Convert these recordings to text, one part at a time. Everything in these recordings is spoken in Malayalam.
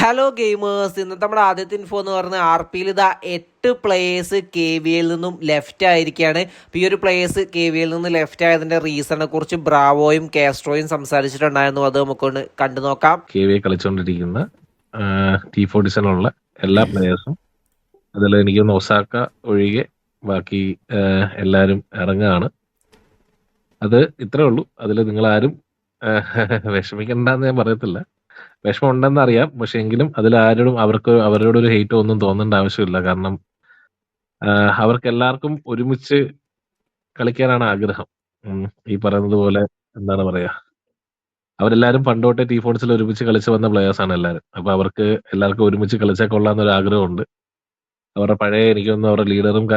ഹലോ ഗെയിമേഴ്സ്, ഇന്നത്തെ നമ്മുടെ ആദ്യത്തെ ഇൻഫോ എന്ന് പറഞ്ഞാൽ ആർ പിയിൽ ഇതാ 8 പ്ലേയേഴ്സ് കെ വി എയിൽ നിന്നും ലെഫ്റ്റ് ആയിരിക്കുകയാണ്. അപ്പോൾ ഈ ഒരു പ്ലേയേഴ്സ് കെ വി എയിൽ നിന്ന് ലെഫ്റ്റ് ആയതിൻ്റെ റീസണിനെ കുറിച്ച് ബ്രാവോയും കാസ്ട്രോയും സംസാരിച്ചിട്ടുണ്ടായിരുന്നു. അത് നമുക്കൊന്ന് കണ്ടു നോക്കാം. കെ വി കളിച്ചുകൊണ്ടിരിക്കുന്ന T47 എല്ലാ പ്ലേയേഴ്സും, അതിൽ എനിക്കൊന്ന് ഒസാക്ക ഒഴികെ ബാക്കി എല്ലാവരും ഇറങ്ങുകയാണ്. അത് ഇത്രേ ഉള്ളൂ. അതിൽ നിങ്ങളാരും വിഷമിക്കണ്ടെന്ന് ഞാൻ പറയത്തില്ല. വിഷമം ഉണ്ടെന്ന് അറിയാം, പക്ഷെ എങ്കിലും അതിൽ ആരോടും അവരോടൊരു ഹെയ്റ്റോ ഒന്നും തോന്നേണ്ട ആവശ്യമില്ല. കാരണം അവർക്ക് എല്ലാവർക്കും ഒരുമിച്ച് കളിക്കാനാണ് ആഗ്രഹം. ഈ പറയുന്നത് പോലെ എന്താണ് പറയാ, അവരെല്ലാരും പണ്ടോട്ടെ T40 ഒരുമിച്ച് കളിച്ച് വന്ന പ്ലേയേഴ്സാണ് എല്ലാവരും. അപ്പൊ അവർക്ക് എല്ലാവർക്കും ഒരുമിച്ച് കളിച്ചാൽ കൊള്ളാന്നൊരു ആഗ്രഹമുണ്ട്. അവരുടെ പഴയ, എനിക്ക് തോന്നുന്നു അവരുടെ ലീഡറും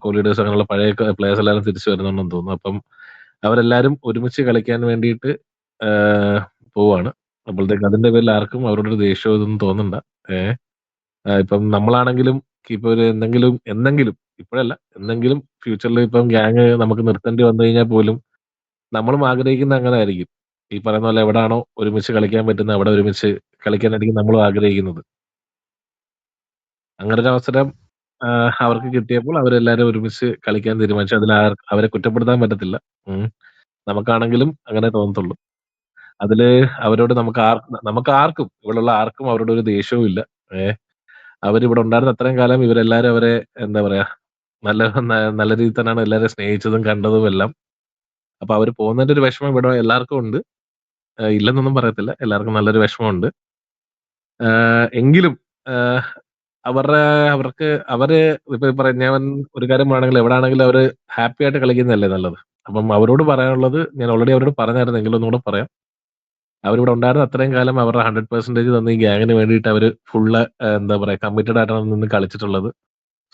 കോ ലീഡേഴ്സും അങ്ങനെയുള്ള പഴയ പ്ലേയേഴ്സ് എല്ലാവരും തിരിച്ചു വരുന്നുണ്ടെന്ന് തോന്നുന്നു. അപ്പം അവരെല്ലാരും ഒരുമിച്ച് കളിക്കാൻ വേണ്ടിയിട്ട് പോവാണ്. അപ്പോഴത്തേക്ക് അതിന്റെ പേരിൽ ആർക്കും അവരോടൊരു ദേഷ്യം ഇതൊന്നും തോന്നണ്ട. ഇപ്പം നമ്മളാണെങ്കിലും ഇപ്പൊ ഒരു എന്തെങ്കിലും ഇപ്പോഴല്ല, എന്തെങ്കിലും ഫ്യൂച്ചറിൽ ഇപ്പം ഗ്യാങ് നമുക്ക് നിർത്തേണ്ടി വന്നു കഴിഞ്ഞാൽ പോലും നമ്മളും ആഗ്രഹിക്കുന്ന അങ്ങനെ ആയിരിക്കും. ഈ പറയുന്ന പോലെ എവിടാണോ ഒരുമിച്ച് കളിക്കാൻ പറ്റുന്നത് അവിടെ ഒരുമിച്ച് കളിക്കാനായിരിക്കും നമ്മളും ആഗ്രഹിക്കുന്നത്. അങ്ങനെ ഒരു അവസരം അവർക്ക് കിട്ടിയപ്പോൾ അവരെല്ലാരും ഒരുമിച്ച് കളിക്കാൻ തീരുമാനിച്ചു. അതിൽ അവരെ കുറ്റപ്പെടുത്താൻ പറ്റത്തില്ല. നമുക്കാണെങ്കിലും അങ്ങനെ തോന്നത്തുള്ളൂ. അതില് അവരോട് നമുക്ക് ആർക്കും ഇവിടെയുള്ള ആർക്കും അവരോട് ഒരു ദേഷ്യവും ഇല്ല. അവരിവിടെ ഉണ്ടായിരുന്ന അത്രയും കാലം ഇവരെല്ലാരും അവരെ എന്താ പറയാ, നല്ല രീതിയിൽ തന്നെയാണ് എല്ലാവരും സ്നേഹിച്ചതും കണ്ടതും എല്ലാം. അപ്പൊ അവര് പോകുന്നതിന്റെ ഒരു വിഷമം ഇവിടെ എല്ലാവർക്കും ഉണ്ട്. ഇല്ലെന്നൊന്നും പറയത്തില്ല, എല്ലാവർക്കും നല്ലൊരു വിഷമമുണ്ട്. എങ്കിലും അവര് ഇപ്പൊ പറയാം, ഞാൻ ഒരു കാര്യം പറയുകയാണെങ്കിൽ എവിടാണെങ്കിലും അവര് ഹാപ്പി ആയിട്ട് കളിക്കുന്നതല്ലേ നല്ലത്. അപ്പം അവരോട് പറയാനുള്ളത്, ഞാൻ ഓൾറെഡി അവരോട് പറഞ്ഞായിരുന്നു, എങ്കിലും ഒന്നുകൂടെ പറയാം. അവരിവിടെ ഉണ്ടായിരുന്ന അത്രയും കാലം അവരുടെ 100% തന്ന് ഈ ഗ്യാങ്ങിന് വേണ്ടിയിട്ട് അവര് ഫുള്ള് എന്താ പറയാ കമ്മിറ്റഡ് ആയിട്ടാണ് നിന്ന് കളിച്ചിട്ടുള്ളത്.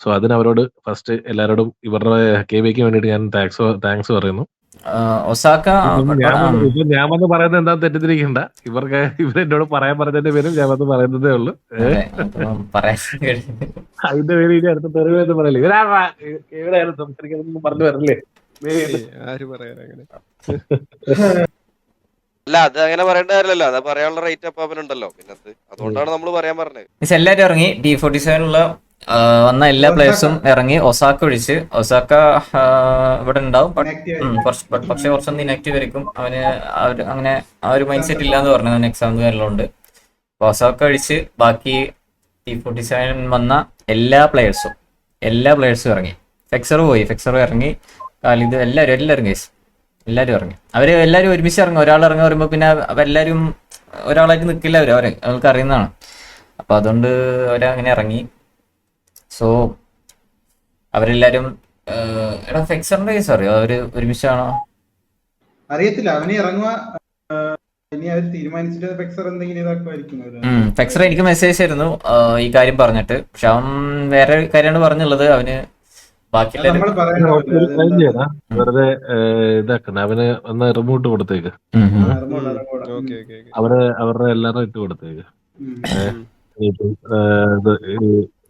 സോ അതിന് അവരോട് ഫസ്റ്റ് എല്ലാവരോടും ഇവരുടെ KVക്ക് വേണ്ടിയിട്ട് ഞാൻ താങ്ക്സ് പറയുന്നു. ഒസാക്ക ഞാൻ വന്ന് പറയുന്നത് എന്താ തെറ്റിദ്ധരിക്കണ്ട. ഇവരെന്നോട് പറയാൻ പറഞ്ഞതിന്റെ പേരും ഞാൻ വന്ന് പറയുന്നതേ ഉള്ളൂ. അതിന്റെ പേര് ഇനി അടുത്ത തെറിവെന്ന് പറയല്ലേ, ഇവരായാലും സംസാരിക്കാനൊന്നും പറഞ്ഞു വരല്ലേ. അല്ല, അത് അങ്ങനെ പറയേണ്ട കാര്യമല്ലോ. അത് പറയാനുള്ള റേറ്റ് അപ്പാപ്പനുണ്ടല്ലോ. പിന്നെ അതുകൊണ്ടാണ് നമ്മൾ പറയാൻ പറഞ്ഞത്. എല്ലാരും ഇറങ്ങി. T47 വന്ന എല്ലാ പ്ലേയേഴ്സും ഇറങ്ങി. ഒസാക്ക ഒഴിച്ച്. ഒസാക്ക ഇവിടെ ഉണ്ടാവും, പക്ഷെ കുറച്ചൊന്ന് ഇനാക്റ്റീവ് ആയിരിക്കും. അവന് അങ്ങനെ ആ ഒരു മൈൻഡ് സെറ്റ് ഇല്ലാന്ന് പറഞ്ഞു. അവന് എക്സാം കാര്യങ്ങളുണ്ട്. ഒസാക്ക ഒഴിച്ച് ബാക്കി T47 വന്ന എല്ലാ പ്ലേയേഴ്സും ഇറങ്ങി. ഫെക്സർ ഇറങ്ങി. ഇത് എല്ലാവരും ഗൈസ് എല്ലാവരും ഇറങ്ങി. എല്ലാവരും ഒരുമിച്ച് ഇറങ്ങും. ഒരാൾ ഇറങ്ങി പറയുമ്പോൾ പിന്നെ അവരെല്ലാവരും ഒരാളായിട്ട് നിൽക്കില്ല. അവർക്ക് അറിയുന്നതാണ്. അപ്പൊ അതുകൊണ്ട് അവരങ്ങനെ ഇറങ്ങി. സോ അവരെല്ലാരും ഫെക്സറിന്റെ കേസ് അറിയോ? അവര് ഒരുമിച്ചാണോ അറിയത്തില്ല. അവന് ഇറങ്ങുക തീരുമാനിച്ചിട്ട് ഫെക്സർ എനിക്ക് മെസ്സേജ് ആയിരുന്നു ഈ കാര്യം പറഞ്ഞിട്ട്. പക്ഷെ അവൻ വേറെ കാര്യമാണ് പറഞ്ഞുള്ളത്. അവന് വെറുതെ ഇതാക്കണ്ട, അവന് ഒന്ന് റിമോട്ട് കൊടുത്തേക്ക്. അവരുടെ എല്ലാരും ഇട്ട് കൊടുത്തേക്ക്.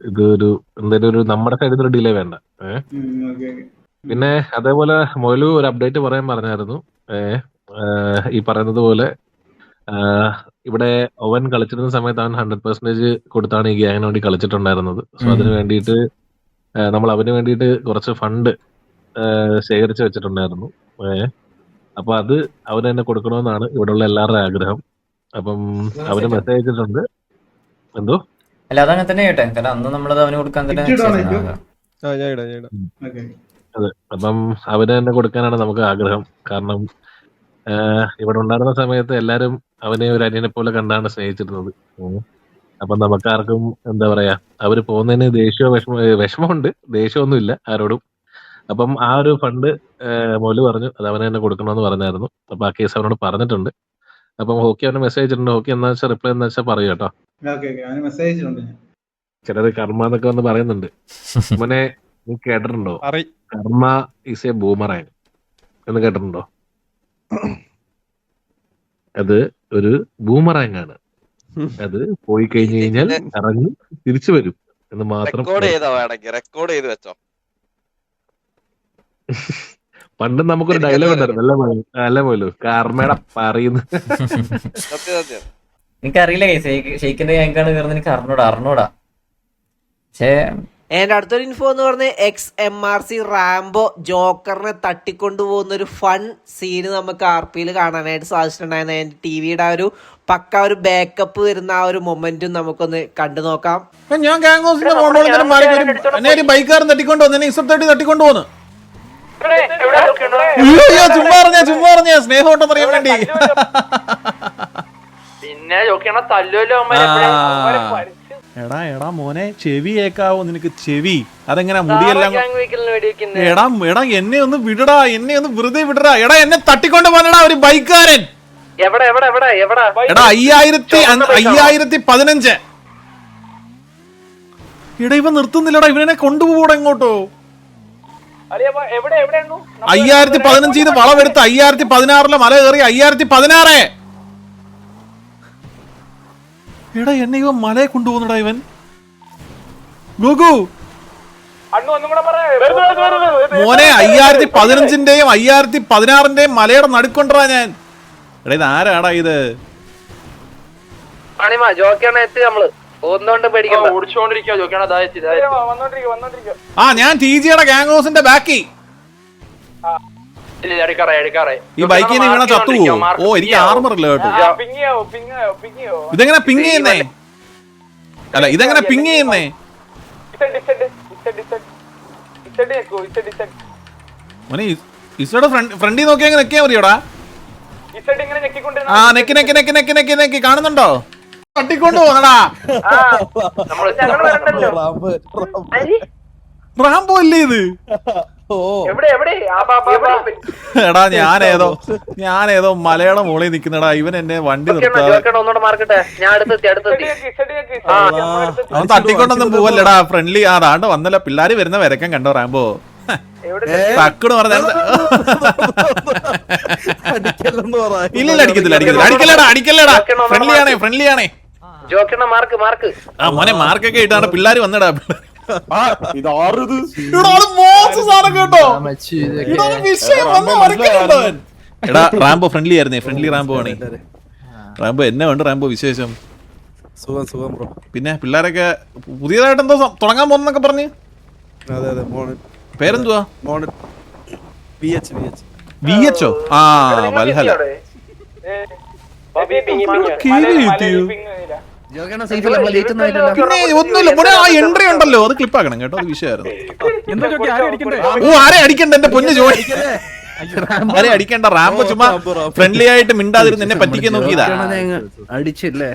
ഇതൊരു എന്തെങ്കിലും ഒരു നമ്മുടെ സൈഡിൽ ഒരു ഡിലേ വേണ്ട. പിന്നെ അതേപോലെ മൊയിലു ഒരു അപ്ഡേറ്റ് പറയാൻ പറഞ്ഞായിരുന്നു. ഈ പറയുന്നത് പോലെ ഇവിടെ അവൻ കളിച്ചിരുന്ന സമയത്ത് അവൻ 100% കൊടുത്താണ് ഈ ഗ്യാങ്ങിന് വേണ്ടി കളിച്ചിട്ടുണ്ടായിരുന്നത്. സോ അതിന് വേണ്ടിയിട്ട് നമ്മൾ അവന് വേണ്ടിയിട്ട് കുറച്ച് ഫണ്ട് ശേഖരിച്ച് വെച്ചിട്ടുണ്ടായിരുന്നു. അപ്പൊ അത് അവന് തന്നെ കൊടുക്കണമെന്നാണ് ഇവിടെയുള്ള എല്ലാവരുടെ ആഗ്രഹം. അപ്പം അവന് മെസ്സേജ് അയച്ചിട്ടുണ്ട്. എന്തോ അല്ല, അതങ്ങനെ തന്നെ കേട്ടെ. കാരണം അന്ന് നമ്മളത് അവന് കൊടുക്കാൻ തന്നെ. അതെ, അപ്പം അവന് തന്നെ കൊടുക്കാനാണ് നമുക്ക് ആഗ്രഹം. കാരണം ഇവിടെ ഉണ്ടായിരുന്ന സമയത്ത് എല്ലാരും അവനെ ഒരു അനിയനെ പോലെ കണ്ടാണ് സ്നേഹിച്ചിരുന്നത്. അപ്പൊ നമുക്കാർക്കും എന്താ പറയാ, അവര് പോകുന്നതിന് വിഷമമുണ്ട്, ദേഷ്യമൊന്നും ഇല്ല ആരോടും. അപ്പം ആ ഒരു ഫണ്ട് മൊല് പറഞ്ഞു അത് അവനെ തന്നെ കൊടുക്കണമെന്ന് പറഞ്ഞായിരുന്നു. അപ്പൊ ആ കേസ് അവനോട് പറഞ്ഞിട്ടുണ്ട്. അപ്പം ഹോക്കി അവന് മെസ്സേജ് ഇട്ടിട്ടുണ്ട്. ഹോക്കി എന്താ വെച്ചാൽ റിപ്ലൈ എന്താ വെച്ചാൽ പറയൂ കേട്ടോ. ചിലര് കർമ്മ എന്നൊക്കെ വന്ന് പറയുന്നുണ്ട്. മോനെ, നീ കേട്ടിട്ടുണ്ടോ കർമ്മ ഈസ് എ ബൂമറാങ് എന്ന് കേട്ടിട്ടുണ്ടോ? അത് ഒരു ബൂമറാങ് ആണ്. അത് പോയി കഴിഞ്ഞു കഴിഞ്ഞാൽ ഇറങ്ങി തിരിച്ചു വരും എന്ന് മാത്രം. റെക്കോർഡ് ചെയ്ത് വെച്ചോ. പണ്ട് നമുക്കൊരു ഡയലോഗ് ഉണ്ടായിരുന്നു, അല്ല പോലും കർമ്മയുടെ പറയുന്നു. എനിക്കറിയില്ല ഷെയ്ക്കിന്റെ ഗ്യാങ്കാണ് കയറുന്നത്, എനിക്ക് അറിഞ്ഞൂടാ. പക്ഷേ എൻ്റെ അടുത്തൊരു ഇൻഫോ എന്ന് പറഞ്ഞാൽ XMRC റാംബോ ജോക്കറിനെ തട്ടിക്കൊണ്ടുപോകുന്ന ഒരു ഫൺ സീന് നമുക്ക് RPയിൽ കാണാനായിട്ട് സാധിച്ചിട്ടുണ്ടായിരുന്നു. എൻ്റെ ടിവിയുടെ ആ ഒരു പക്ക ഒരു ബാക്കപ്പ് വരുന്ന ആ ഒരു മൊമെന്റും നമുക്കൊന്ന് കണ്ടു നോക്കാം. ഞാൻ ഗാംഗോസിന്റെ എന്നെ ബൈക്കാരൻ തട്ടിക്കൊണ്ടു വന്നു, എന്നെ ഇസർ തട്ടിക്കൊണ്ടു പോന്നു. ചുമ്മാ പറഞ്ഞ സ്നേഹം ഉണ്ടെന്ന് അറിയാൻ വേണ്ടി. എടാ മോനെ ചെവി ഏക്കാവോ നിനക്ക്? ചെവി അതെങ്ങനെ മുടിയെല്ലാം? എടാ എന്നെ ഒന്ന് വിടടാ, എന്നെ ഒന്ന് വെറുതെ വിടടാ. എടാ എന്നെ തട്ടിക്കൊണ്ട് പോന്നടാ ഒരു ബൈക്കാരൻ. എടാ 5015. എടാ ഇവ നിർത്തുന്നില്ലടാ, ഇവനെ കൊണ്ടുപോകൂടാ ഇങ്ങോട്ടോ. 5015 വളവെടുത്ത് 5016 മല കയറി 5016. എടാ എന്നെ ഇവൻ മലയെ കൊണ്ടുപോകുന്നടാ ഇവൻ. ഗോഗു മോനെ 5015ന്റെയും 5016ന്റെയും മലയുടെ നടുക്കൊണ്ടാ ഞാൻ. എടാ ഇത് ആരാടാ ഇത്? ഞാൻ TGയുടെ ഗാംഗോസിന്റെ ബാക്കി. ഈ ബൈക്കിൽ നിന്ന് വീണ ചത്തുപോകും. ഓ എനിക്ക് ആർമർ ഇല്ല കേട്ടോ. ഇതെങ്ങനെ പിങ് ചെയ്യുന്നേ? അല്ല ഇതെങ്ങനെ പിങ് ചെയ്യുന്നേ? മോനെ ഇസയുടെ ഫ്രണ്ടിൽ നോക്കി അങ്ങനെ നെക്കിയാ മതിയോടാ. ആ നെക്കി കാണുന്നുണ്ടോ? തട്ടിക്കൊണ്ട് പോന്നടാ. റാംബോ അല്ലേ ഇത്? എടാ ഞാനേതോ മലയുടെ മുകളിൽ നിക്കുന്നടാ. ഇവൻ എന്നെ വണ്ടി നിർത്താതെ അവൻ തട്ടിക്കൊണ്ടൊന്നും പോവല്ലടാ. ഫ്രണ്ട്ലി ആണ്ട് വന്നല്ല. പിള്ളേര് വരുന്ന വരക്കം കണ്ടോ റാംബോ? തക്കണ് പറഞ്ഞ ഇല്ല അടിക്കല്ലടാ. ഫ്രണ്ട്ലി ആണേ. ആ മോനെ മാർക്കൊക്കെ ഇട്ടാണ് പിള്ളേര് വന്നടാ. എടാ റാംബോ ഫ്രണ്ട്ലി ആയിരുന്നേ. ഫ്രണ്ട്ലി റാംബോ ആണേ. റാംബോ എന്നെ വേണ്ട റാംബോ വിശേഷം? സുഖം ബ്രോ. പിന്നെ പിള്ളേരൊക്കെ പുതിയതായിട്ട് എന്തോ തുടങ്ങാൻ പോകുന്നൊക്കെ പറഞ്ഞ്. പേരെന്തുവാ? VH ഓ? ആ വൽഹല. പിന്നെ ഒന്നുമില്ല മോനെ, ആ എൻട്രി ഉണ്ടല്ലോ അത് ക്ലിപ്പാക്കണം കേട്ടോ. അത് വിഷയമായിരുന്നു. ഓ ആരെ അടിക്കണ്ട എന്റെ പൊന്നു ജോലി. ആരെ അടിക്കണ്ട. റാംബോ ചുമ്മാ ഫ്രണ്ട്ലി ആയിട്ട് മിണ്ടാതിരുന്ന് എന്നെ പറ്റിക്കാൻ നോക്കിയതാ. അടിച്ചില്ലേ?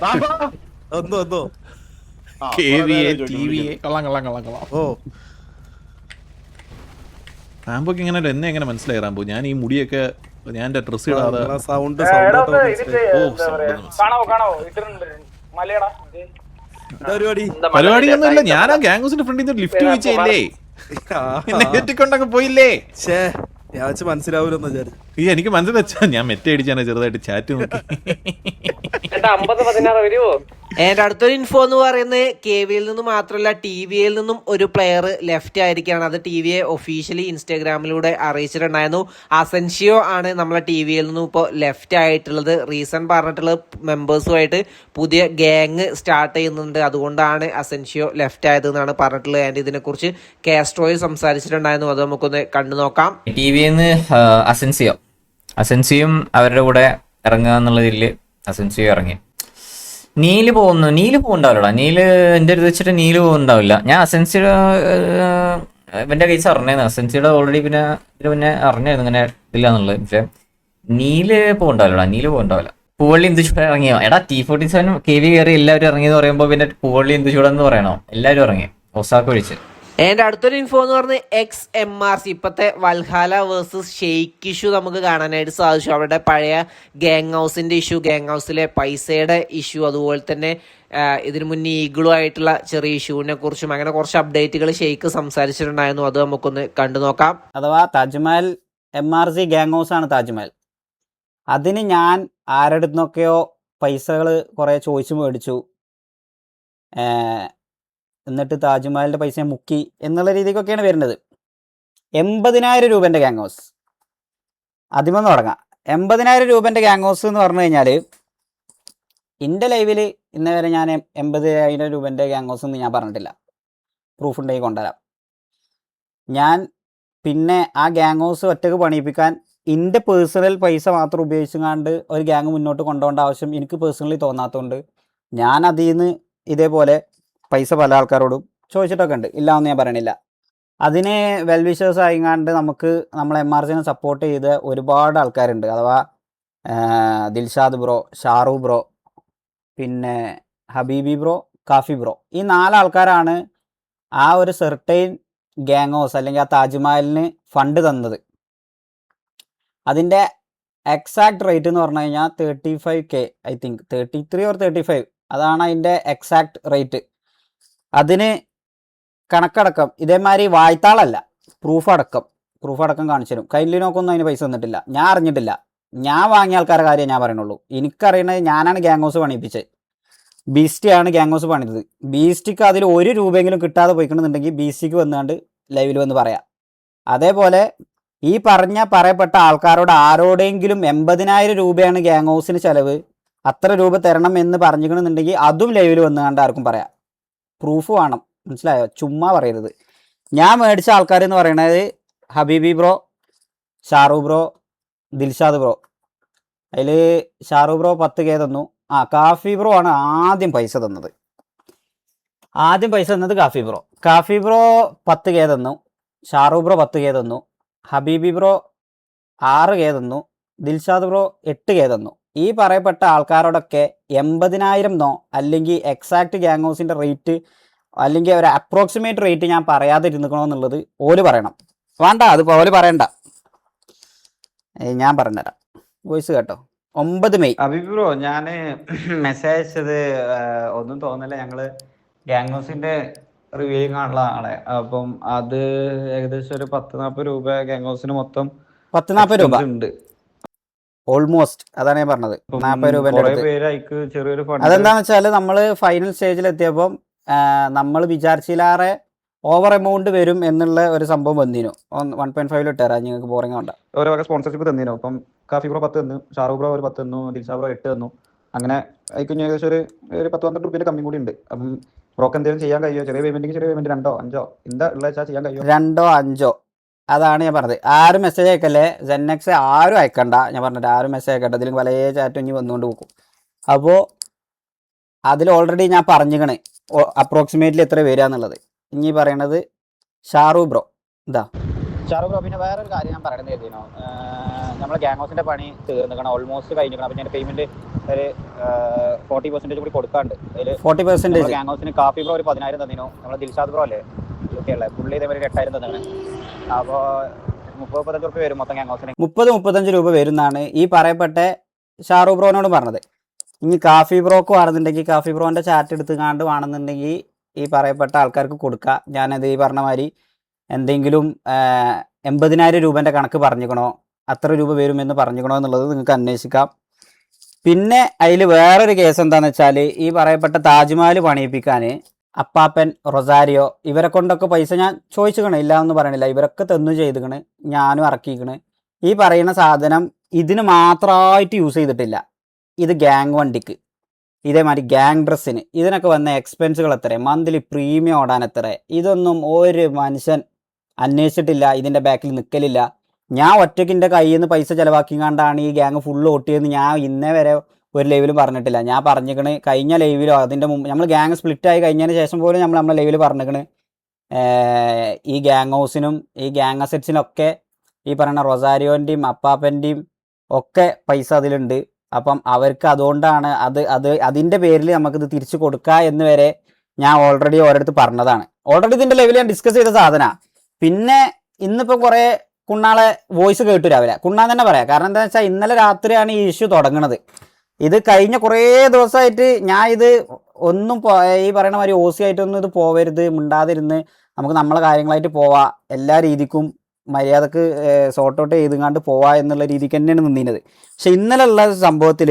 റാംബോക്ക് ഇങ്ങനെ എന്നെ എങ്ങനെ മനസ്സിലായി റാംബോ? ഞാൻ ഈ മുടിയൊക്കെ ഞാൻ എന്റെ ഡ്രസ് ഇടാതെ. പരിപാടിയൊന്നുമില്ല. ഞാൻ ആ ഗാംഗോസിന്റെ ഫ്രണ്ടിൽ നിന്ന് ലിഫ്റ്റ് ചോദിച്ചല്ലേ, എന്നെ കയറ്റിക്കൊണ്ടൊക്കെ പോയില്ലേ? മനസ്സിലാവൂലെന്ന് വിചാരിച്ചു. എനിക്ക് മനസ്സിലാച്ചാ ഞാൻ മെറ്റ അടിച്ചാണ് ചെറുതായിട്ട് ചാറ്റ് നോക്കി. എൻ്റെ അടുത്തൊരു ഇൻഫോ എന്ന് പറയുന്നത് KVയിൽ നിന്ന് മാത്രമല്ല TVയിൽ നിന്നും ഒരു പ്ലെയർ ലെഫ്റ്റ് ആയിരിക്കുകയാണ്. അത് TVയെ ഒഫീഷ്യലി ഇൻസ്റ്റാഗ്രാമിലൂടെ അറിയിച്ചിട്ടുണ്ടായിരുന്നു. അസെൻഷിയോ ആണ് നമ്മളെ TVയിൽ നിന്നും ഇപ്പോൾ ലെഫ്റ്റ് ആയിട്ടുള്ളത്. റീസൺ പറഞ്ഞിട്ടുള്ളത് മെമ്പേഴ്സുമായിട്ട് പുതിയ ഗ്യാങ് സ്റ്റാർട്ട് ചെയ്യുന്നുണ്ട്, അതുകൊണ്ടാണ് അസെൻഷിയോ ലെഫ്റ്റ് ആയതെന്നാണ് പറഞ്ഞിട്ടുള്ളത്. ആൻഡ് ഇതിനെക്കുറിച്ച് കാസ്ട്രോയിൽ സംസാരിച്ചിട്ടുണ്ടായിരുന്നു. അത് നമുക്കൊന്ന് കണ്ടു നോക്കാം. TVന്ന് അസെൻസിയും അവരുടെ കൂടെ ഇറങ്ങുക എന്നുള്ളതിൽ അസെൻസിയോ ഇറങ്ങി. നീല് പോകുന്നുണ്ടാവില്ലടാ. എൻ്റെ അടുത്ത് വെച്ചിട്ട് നീല് പോകുന്നുണ്ടാവില്ല. ഞാൻ അസെൻസിയുടെ ഇവന്റെ കേസ് അറിഞ്ഞായിരുന്നു. അസെൻസിയുടെ ഓൾറെഡി പിന്നെ ഇതിന് മുന്നേ അറിഞ്ഞായിരുന്നു ഇങ്ങനെ ഇല്ല എന്നുള്ളത്. പക്ഷെ നീല് പോകുന്നുണ്ടാവില്ല. പൂവള്ളി ഇന്ദുചൂട ഇറങ്ങിയോ? എടാ T47 KV കയറി എല്ലാവരും ഇറങ്ങിയെന്ന് പറയുമ്പോൾ പിന്നെ പൂവള്ളി ഇന്ദുചൂട എന്ന് പറയണോ? എല്ലാവരും ഇറങ്ങി ഒസാക്ക ഒഴിച്ച്. എൻ്റെ അടുത്തൊരു ഇൻഫോ എന്ന് പറഞ്ഞ് XMRC ഇപ്പോഴത്തെ വൽഹാല വേഴ്സസ് ഷെയ്ക്ക് ഇഷ്യൂ നമുക്ക് കാണാനായിട്ട് സാധിച്ചു. അവരുടെ പഴയ ഗ്യാങ് ഹൗസിൻ്റെ ഇഷ്യൂ, ഗ്യാങ് ഹൗസിലെ പൈസയുടെ ഇഷ്യൂ, അതുപോലെ തന്നെ ഇതിനു മുന്നേ ഈഗിളുമായിട്ടുള്ള ചെറിയ ഇഷ്യൂവിനെ കുറിച്ചും അങ്ങനെ കുറച്ച് അപ്ഡേറ്റുകൾ ഷെയ്ക്ക് സംസാരിച്ചിട്ടുണ്ടായിരുന്നു. അത് നമുക്കൊന്ന് കണ്ടു നോക്കാം. അഥവാ താജ്മഹൽ MRC ഗ്യാങ് ഹൗസ് ആണ് താജ്മഹൽ. അതിന് ഞാൻ ആരുടെ നിന്നൊക്കെയോ പൈസകൾ കുറേ ചോദിച്ചു മേടിച്ചു. എന്നിട്ട് താജ്മഹലിൻ്റെ പൈസ മുക്കി എന്നുള്ള രീതിക്കൊക്കെയാണ് വരുന്നത്. 80,000 രൂപേൻ്റെ ഗ്യാങ് ഹൗസ്. ആദ്യമൊന്ന് തുടങ്ങാം. 80,000 രൂപേൻ്റെ ഗ്യാങ് ഹൗസ് എന്ന് പറഞ്ഞു കഴിഞ്ഞാൽ എൻ്റെ ലൈവിൽ ഇന്നേ വരെ ഞാൻ 80,000 രൂപേൻ്റെ ഗ്യാങ് ഹൗസ് ഒന്നും ഞാൻ പറഞ്ഞിട്ടില്ല. പ്രൂഫ് ഉണ്ടെങ്കിൽ കൊണ്ടുവരാം. ഞാൻ പിന്നെ ആ ഗ്യാങ് ഹൗസ് ഒറ്റക്ക് പണിയിപ്പിക്കാൻ എൻ്റെ പേഴ്സണൽ പൈസ മാത്രം ഉപയോഗിച്ചുകൊണ്ട് ഒരു ഗ്യാങ് മുന്നോട്ട് കൊണ്ടുപോകേണ്ട ആവശ്യം എനിക്ക് പേഴ്സണലി തോന്നാത്തതുകൊണ്ട് ഞാൻ അതിൽ നിന്ന് ഇതേപോലെ പൈസ പല ആൾക്കാരോടും ചോദിച്ചിട്ടൊക്കെ ഉണ്ട്, ഇല്ല എന്ന് ഞാൻ പറയണില്ല. അതിന് വെൽവിഷേഴ്സ് ആയിങ്ങാണ്ട് നമുക്ക് നമ്മളെ MRGനെ സപ്പോർട്ട് ചെയ്ത ഒരുപാട് ആൾക്കാരുണ്ട്. അഥവാ ദിൽഷാദ് ബ്രോ, ഷാറു ബ്രോ, പിന്നെ ഹബീബി ബ്രോ, കാഫി ബ്രോ, ഈ 4 ആൾക്കാരാണ് ആ ഒരു സെർട്ടൈൻ ഗ്യാങ് ഹൗസ് അല്ലെങ്കിൽ ആ താജ്മഹലിന് ഫണ്ട് തന്നത്. അതിൻ്റെ എക്സാക്ട് റേറ്റ് എന്ന് പറഞ്ഞു കഴിഞ്ഞാൽ 35K, ഐ തിങ്ക് 33 or 35, അതാണ് അതിൻ്റെ എക്സാക്ട് റേറ്റ്. അതിന് കണക്കടക്കം ഇതേമാതിരി വായ്ത്താളല്ല, പ്രൂഫ് അടക്കം കാണിച്ചു തരും. കൈലിനോക്കൊന്നും അതിന് പൈസ തന്നിട്ടില്ല, ഞാൻ അറിഞ്ഞിട്ടില്ല. ഞാൻ വാങ്ങിയ ആൾക്കാരുടെ കാര്യം ഞാൻ പറയുന്നുള്ളൂ. എനിക്കറിയണത് ഞാനാണ് ഗ്യാങ് ഹൗസ് പണിയിപ്പിച്ചത്. ബീസ്റ്റിയാണ് ഗ്യാങ് ഹൗസ് പണിതത്. ബീസ്റ്റിക്ക് അതിൽ 1 രൂപയെങ്കിലും കിട്ടാതെ പോയിക്കണമെന്നുണ്ടെങ്കിൽ ബീസ്റ്റിക്ക് വന്നുകൊണ്ട് ലൈവിൽ വന്ന് പറയാം. അതേപോലെ ഈ പറയപ്പെട്ട ആൾക്കാരോട് ആരോടെങ്കിലും 80,000 രൂപയാണ് ഗ്യാങ് ഹൗസിന് ചിലവ്, അത്ര രൂപ തരണം എന്ന് പറഞ്ഞിരിക്കണമെന്നുണ്ടെങ്കിൽ അതും ലൈവിൽ വന്നുകൊണ്ട് ആർക്കും പറയാം. പ്രൂഫ് വേണം, മനസ്സിലായോ? ചുമ്മാ പറയരുത്. ഞാൻ മേടിച്ച ആൾക്കാർ എന്ന് പറയണത് ഹബീബി ബ്രോ, ഷാറു ബ്രോ, ദിൽഷാദ് ബ്രോ. അതിൽ ഷാറു ബ്രോ 10K തന്നു. കാഫി ബ്രോ ആണ് ആദ്യം പൈസ തന്നത്. കാഫി ബ്രോ 10K തന്നു. ഷാറു ബ്രോ 10K തന്നു. ഹബീബി ബ്രോ 6K തന്നു. ദിൽഷാദ് ബ്രോ 8K തന്നു. ഈ പറയപ്പെട്ട ആൾക്കാരോടൊക്കെ 80,000 അല്ലെങ്കിൽ എക്സാക്ട് ഗ്യാങ് ഹൗസിൻ്റെ റേറ്റ് അല്ലെങ്കിൽ ഒരു അപ്രോക്സിമേറ്റ് റേറ്റ് ഞാൻ പറയാതെ ഇരുന്നിക്കണമെന്നുള്ളത് ഓല് പറയണം. വേണ്ട, അത് ഓല് പറയണ്ട, ഞാൻ പറഞ്ഞുതരാം. വോയിസ് കേട്ടോ. 9 മെയ്. അബിബ് ബ്രോ, ഞാൻ മെസ്സേജ് അയച്ചത് ഒന്നും തോന്നില്ല. ഞങ്ങള് ഗ്യാങ് ഹൗസിന്റെ റിവ്യൂയിങ് ആണുള്ള ആളെ. അപ്പം അത് ഏകദേശം ഒരു 10-40 രൂപ ഗ്യാങ് ഹൗസിന് മൊത്തം 10-40 രൂപ ഉണ്ട്. ഓൾമോസ്റ്റ് അതാണ് ഞാൻ പറഞ്ഞത്. 40 രൂപേൻ്റെ അടുത്ത്. പേരേക്ക് ചെറിയൊരു ഫണ്ട്. അതെന്താണെന്ന് വെച്ചാൽ നമ്മൾ ഫൈനൽ സ്റ്റേജിലെത്തിയപ്പം നമ്മൾ വിചാരിച്ചില്ലാറെ ഓവർ എമൗണ്ട് വരും എന്നുള്ള ഒരു സംഭവം വന്നിനു. 1.5 ഇട്ടുതരാം, നിങ്ങൾക്ക് ബോറിംഗ് വേണ്ട. ഓരോ വക സ്പോൺസർഷിപ്പ് തന്നിനു. അപ്പം കാഫി ബ്രോ 10 തന്നു, ഷാറു ബ്രോ ഒരു 10 തന്നു, ദിൽഷാ ബ്രോ 8 തന്നു. അങ്ങനെ അതിന് ഏകദേശം ഒരു 10-12 രൂപയുടെ കമ്മി കൂടി ഉണ്ട്. അപ്പം ബ്രോക്ക് എന്തെങ്കിലും ചെയ്യാൻ കഴിയുമോ? ചെറിയ പേയ്മെന്റ് 2-5 എന്താ ഉള്ള വെച്ചാൽ ചെയ്യാൻ കഴിയുമോ? 2-5 അതാണ് ഞാൻ പറഞ്ഞത്. ആരും മെസ്സേജ് അയക്കല്ലേ, ZenX ആരും അയക്കണ്ട. ഞാൻ പറഞ്ഞിട്ട് ആരും മെസ്സേജ് അയക്കണ്ട. ഇതിൽ പല ചാറ്റും ഇനി വന്നുകൊണ്ട് പോകും. അപ്പോൾ അതിൽ ഓൾറെഡി ഞാൻ പറഞ്ഞിക്കണേ അപ്രോക്സിമേറ്റ്ലി എത്ര വരിക എന്നുള്ളത്. ഇനി പറയണത് ഷാറു ബ്രോ. ഷാറു ബ്രോ, പിന്നെ വേറൊരു കാര്യം ഞാൻ പറയണത് കരുതിനോ, നമ്മൾ ഗ്യാങ് ഹൗസിൻ്റെ പണി തീർന്നിക്കണം, ഓൾമോസ്റ്റ് കഴിഞ്ഞിരിക്കണം. അപ്പം ഞാൻ പേയ്മെൻറ്റ് ഒരു 40% കൂടി കൊടുക്കാണ്ട്. അതിൽ 40% ഗ്യാങ് ഹൗസിന് കാഫി ബ്രോ ഒരു 10,000 തന്നിനു. നമ്മൾ ദിൽഷാദ് ബ്രോ അല്ലേ ഉള്ളത്, പുള്ളി ഇതേപോലെ 8,000 തന്നിങ്ങനെ. അപ്പോൾ 30-35 രൂപ വരും മൊത്തം ഗ്യാങ് ഹൗസിന്. 30-35 രൂപ വരുന്നാണ് ഈ പറയപ്പെട്ട ഷാറു ബ്രോനോട് പറഞ്ഞത്. ഇനി കാഫി ബ്രോക്ക് വേണമെന്നുണ്ടെങ്കിൽ കാഫി ബ്രോൻ്റെ ചാറ്റ് എടുത്തുകാണ്ട് വേണമെന്നുണ്ടെങ്കിൽ ഈ പറയപ്പെട്ട ആൾക്കാർക്ക് കൊടുക്കുക. ഞാനത് ഈ പറഞ്ഞ മാതിരി എന്തെങ്കിലും 80,000 രൂപേൻ്റെ കണക്ക് പറഞ്ഞിക്കണോ, അത്ര രൂപ വരുമെന്ന് പറഞ്ഞിക്കണോ എന്നുള്ളത് നിങ്ങൾക്ക് അന്വേഷിക്കാം. പിന്നെ അതിൽ വേറൊരു കേസ് എന്താണെന്ന് വെച്ചാൽ ഈ പറയപ്പെട്ട താജ്മഹൽ പണിയിപ്പിക്കാൻ അപ്പാപ്പൻ, റൊസാരിയോ ഇവരെ കൊണ്ടൊക്കെ പൈസ ഞാൻ ചോദിച്ചിക്കണേ, ഇല്ല എന്ന് പറയണില്ല. ഇവരൊക്കെ തന്നു ചെയ്തിക്കണ്, ഞാനും ഇറക്കിക്കണ്. ഈ പറയുന്ന സാധനം ഇതിന് മാത്രമായിട്ട് യൂസ് ചെയ്തിട്ടില്ല. ഇത് ഗ്യാങ് വണ്ടിക്ക്, ഇതേമാതിരി ഗ്യാങ് ഡ്രസ്സിന്, ഇതിനൊക്കെ വന്ന എക്സ്പെൻസുകൾ എത്ര, മന്ത്ലി പ്രീമിയം ഓടാൻ എത്ര, ഇതൊന്നും ഒരു മനുഷ്യൻ അന്വേഷിച്ചിട്ടില്ല. ഇതിൻ്റെ ബാക്കിൽ നിൽക്കലില്ല. ഞാൻ ഒറ്റയ്ക്കിൻ്റെ കയ്യിൽ നിന്ന് പൈസ ചിലവാക്കിക്കാണ്ടാണ് ഈ ഗ്യാങ് ഫുള്ള് ഓട്ടിയെന്ന് ഞാൻ ഇന്നേ വരെ ഒരു ലൈവിലും പറഞ്ഞിട്ടില്ല. ഞാൻ പറഞ്ഞിക്കണ് കഴിഞ്ഞ ലൈവിലോ അതിൻ്റെ മുമ്പ് നമ്മൾ ഗ്യാങ് സ്പ്ലിറ്റായി കഴിഞ്ഞതിന് ശേഷം പോലും നമ്മളെ ലൈവിൽ പറഞ്ഞിക്കണ് ഈ ഗ്യാങ് ഹൗസിനും ഈ ഗ്യാങ് അസറ്റ്സിനൊക്കെ ഈ പറയുന്ന റൊസാരിയോൻ്റെയും അപ്പാപ്പൻ്റെയും ഒക്കെ പൈസ അതിലുണ്ട്. അപ്പം അവർക്ക് അതുകൊണ്ടാണ് അതിൻ്റെ പേരിൽ നമുക്കിത് തിരിച്ചു കൊടുക്കുക എന്ന് വരെ ഞാൻ ഓൾറെഡി ഓരോരുത്തർ പറഞ്ഞതാണ്. ഓൾറെഡി ഇതിൻ്റെ ലെവലിൽ ഞാൻ ഡിസ്കസ് ചെയ്ത സാധനമാണ്. പിന്നെ ഇന്നിപ്പോൾ കുറേ കുണ്ണാളെ വോയിസ് കേട്ടു രാവിലെ. കുണ്ണാൻ തന്നെ പറയാം. കാരണം എന്താണെന്ന് വെച്ചാൽ ഇന്നലെ രാത്രിയാണ് ഈ ഇഷ്യൂ തുടങ്ങുന്നത്. ഇത് കഴിഞ്ഞ കുറേ ദിവസമായിട്ട് ഞാൻ ഇത് ഒന്നും ഈ പറയുന്ന മാതിരി OC ആയിട്ടൊന്നും ഇത് പോവരുത്, മിണ്ടാതിരുന്ന് നമുക്ക് നമ്മളെ കാര്യങ്ങളായിട്ട് പോവാം, എല്ലാ രീതിക്കും മര്യാദക്ക് സോർട്ട് ഔട്ട് ചെയ്തുകൊണ്ട് പോവാ എന്നുള്ള രീതിക്ക് തന്നെയാണ് നിന്നിരുന്നത്. പക്ഷെ ഇന്നലെ ഉള്ള സംഭവത്തിൽ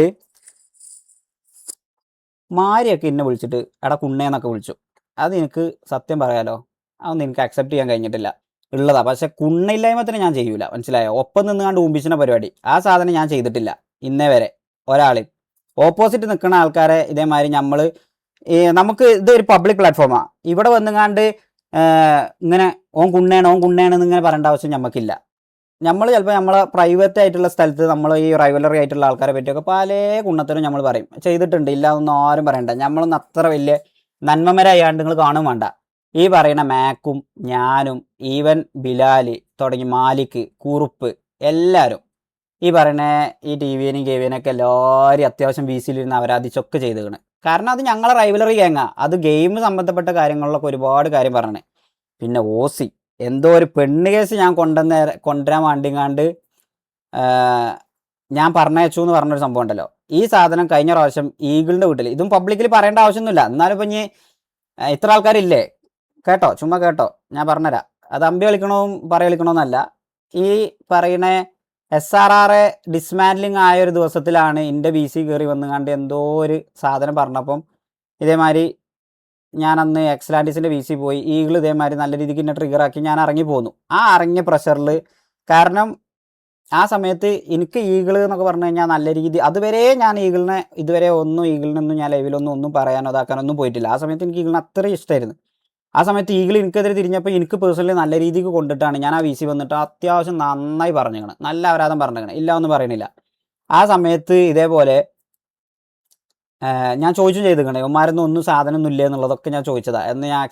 മാരിയൊക്കെ എന്നെ വിളിച്ചിട്ട് എടാ കുണ്ണേന്നൊക്കെ വിളിച്ചു. അത് എനിക്ക് സത്യം പറയാലോ, അതൊന്നും എനിക്ക് അക്സെപ്റ്റ് ചെയ്യാൻ കഴിഞ്ഞിട്ടില്ല. ഉള്ളതാ, പക്ഷെ കുണ്ണയില്ലായ്മ തന്നെ ഞാൻ ചെയ്യൂല, മനസ്സിലായോ? ഒപ്പം നിന്നുകൊണ്ട് ഊമ്പിച്ചിന പരിപാടി ആ സാധനം ഞാൻ ചെയ്തിട്ടില്ല ഇന്നേ വരെ ഒരാളെയും. ഓപ്പോസിറ്റ് നിൽക്കുന്ന ആൾക്കാരെ ഇതേമാതിരി നമ്മൾ നമുക്ക് ഇതൊരു പബ്ലിക് പ്ലാറ്റ്ഫോമാണ്. ഇവിടെ വന്നുകാണ്ട് ഇങ്ങനെ ഓൻ കുണ്ണേണെന്ന് ഇങ്ങനെ പറയേണ്ട ആവശ്യം നമുക്കില്ല. നമ്മൾ ചിലപ്പോൾ നമ്മളെ പ്രൈവറ്റ് ആയിട്ടുള്ള സ്ഥലത്ത് നമ്മൾ ഈ റൈവലറി ആയിട്ടുള്ള ആൾക്കാരെ പറ്റിയൊക്കെ പല കുണ്ണത്തിനും നമ്മൾ പറയും, ചെയ്തിട്ടുണ്ട്, ഇല്ല എന്നൊന്നും ആരും പറയണ്ട. നമ്മളൊന്നും അത്ര വലിയ നന്മമരായാണ്ട് നിങ്ങൾ കാണും വേണ്ട. ഈ പറയുന്ന മാക്കും ഞാനും ഈവൻ ബിലാൽ തുടങ്ങി മാലിക് കുറുപ്പ് എല്ലാവരും ഈ പറയുന്ന ഈ ടി വിനും കെ വിനൊക്കെ എല്ലാവരും അത്യാവശ്യം വീസിലിരുന്ന് അവരാധിച്ചൊക്കെ ചെയ്തേക്കണ്. കാരണം അത് ഞങ്ങളെ റൈവലറി ഗാങ്ങാ. അത് ഗെയിം സംബന്ധപ്പെട്ട കാര്യങ്ങളിലൊക്കെ ഒരുപാട് കാര്യം പറഞ്ഞേ. പിന്നെ ഓസി എന്തോ ഒരു പെണ്ണ് കേസ് ഞാൻ കൊണ്ടുവരാൻ വേണ്ടിങ്ങാണ്ട് ഞാൻ പറഞ്ഞയച്ചു എന്ന് പറഞ്ഞൊരു സംഭവം ഉണ്ടല്ലോ. ഈ സാധനം കഴിഞ്ഞ പ്രാവശ്യം ഈഗിളിൻ്റെ വീട്ടിൽ, ഇതും പബ്ലിക്കിൽ പറയേണ്ട ആവശ്യമൊന്നുമില്ല, എന്നാലും ഇപ്പം ഇനി ഇത്ര ആൾക്കാരില്ലേ, കേട്ടോ, ചുമ്മാ കേട്ടോ, ഞാൻ പറഞ്ഞുതരാം. അത് അമ്പി കളിക്കണമെന്നല്ല. ഈ പറയുന്ന SRR ഡിസ്മാൻഡ്ലിങ് ആയ ഒരു ദിവസത്തിലാണ് എൻ്റെ BC കയറി വന്നുകൊണ്ട് എന്തോ ഒരു സാധനം പറഞ്ഞപ്പം ഇതേമാതിരി ഞാൻ അന്ന് എക്സലാൻഡിസിൻ്റെ BC പോയി. ഈഗിൾ ഇതേമാതിരി നല്ല രീതിക്ക് എന്നെ ട്രിഗറാക്കി ഞാൻ ഇറങ്ങി പോന്നു. ആ ഇറങ്ങിയ പ്രഷറിൽ, കാരണം ആ സമയത്ത് എനിക്ക് ഈഗിൾ എന്നൊക്കെ പറഞ്ഞു കഴിഞ്ഞാൽ നല്ല രീതി, അതുവരെ ഞാൻ ഈഗിളിനെ ഇതുവരെ ഈഗിളിനൊന്നും ഞാൻ ലൈവിലൊന്നും പറയാനോ ഇതാക്കാനൊന്നും പോയിട്ടില്ല. ആ സമയത്ത് എനിക്ക് ഈഗിളിനെ അത്രയും ഇഷ്ടമായിരുന്നു. ആ സമയത്ത് ഈഗിൾ എനിക്കെതിരെ തിരിഞ്ഞപ്പോൾ എനിക്ക് പേഴ്സണലി നല്ല രീതിക്ക് കൊണ്ടിട്ടാണ് ഞാൻ ആ VC വന്നിട്ട് അത്യാവശ്യം നന്നായി പറഞ്ഞേക്കണം, നല്ല അപരാധം പറഞ്ഞേക്കണം, ഇല്ല ഒന്നും പറയണില്ല. ആ സമയത്ത് ഇതേപോലെ ഞാൻ ചോദിച്ചും ചെയ്തിരിക്കണേ, ഇവന്മാരൊന്നും ഒന്നും സാധനമൊന്നും ഇല്ല എന്നുള്ളതൊക്കെ ഞാൻ ചോദിച്ചതാണ്. എന്ന് ഞാൻ